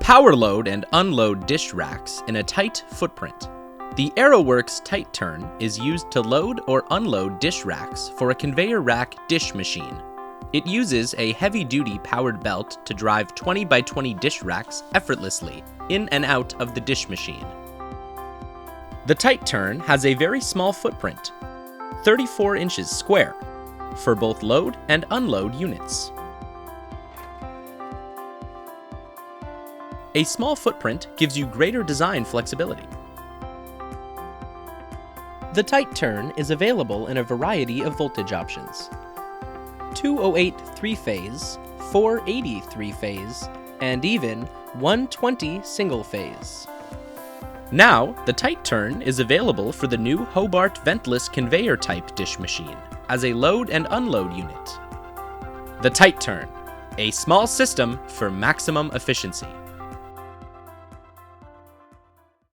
Power load and unload dish racks in a tight footprint. The Aerowerks Tite-Turn is used to load or unload dish racks for a conveyor rack dish machine. It uses a heavy-duty powered belt to drive 20 by 20 dish racks effortlessly in and out of the dish machine. The Tite-Turn has a very small footprint, 34 inches square, for both load and unload units. A small footprint gives you greater design flexibility. The Tite-Turn is available in a variety of voltage options: 208 3-phase, 480 3-phase, and even 120 single-phase. Now, the Tite-Turn is available for the new Hobart ventless conveyor type dish machine as a load and unload unit. The Tite-Turn, a small system for maximum efficiency.